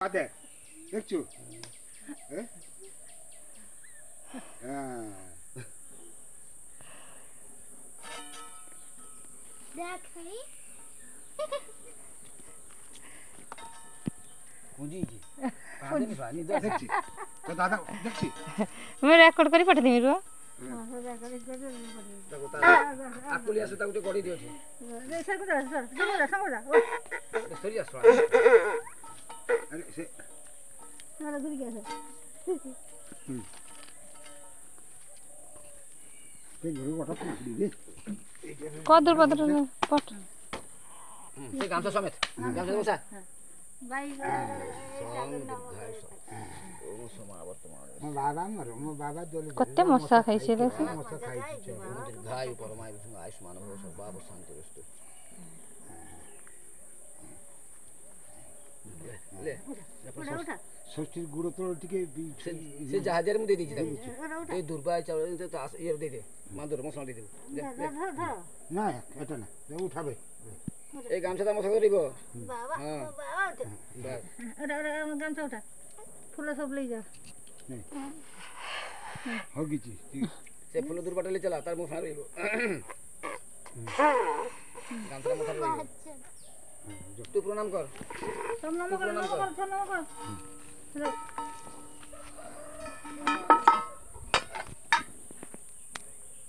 দেখ দেখছো হ্যাঁ দেখ খালি বুঝিয়েছি দেখছি তো দাদা দেখছি ମୁଁ ରେକର୍ଡ କରି ପଠେଇଦେବି ରୁହ ଆକୁଲି ଆସୁ ତାକୁ ଟିକେ ଗଡ଼ି ଦିଅଛି ସରି ଆସ ଆରେ ସେ କଦର ପତ୍ର ପଠ ସେ ଗାମଛା ସಮೇତ ଗାମଛା ବସା କେତେ ମଶା ଖାଇছে ଦୀର୍ଘାୟୁ ପରମାୟୁ ଆୟୁଷ୍ମାନ ଭବ ସର୍ବାବ ଶାନ୍ତିରସ୍ତୁ ଷଷ୍ଠୀ ଗୁଡ଼ ତଳ ଟିକେ ସେ ଜାହାଜରେ ମୁଁ ଦେଇଦେଇଛି ତାକୁ ଏଇ ଦୁର୍ବା ଚାଉଳ ଇଏ ଦେଇଦେ ମାଦୁର ମସଲା ଦେଇଦେବୁ ନା ଏଟା ନା ଉଠାବେ এই গামছাটা মশা ধরিব ଗାମଛା ଉଠା ଫୁଲ ସବୁ ନେଇଯା ହଗିଛି ସେ ଫୁଲ ଦୁର୍ବାଟଲେ ଚଲା ତାର ମଶା ରହିବ ଗାମଛାଟା ମଶା ରହିବ ତୁ ପ୍ରଣାମ କର ପ୍ରଣାମ କର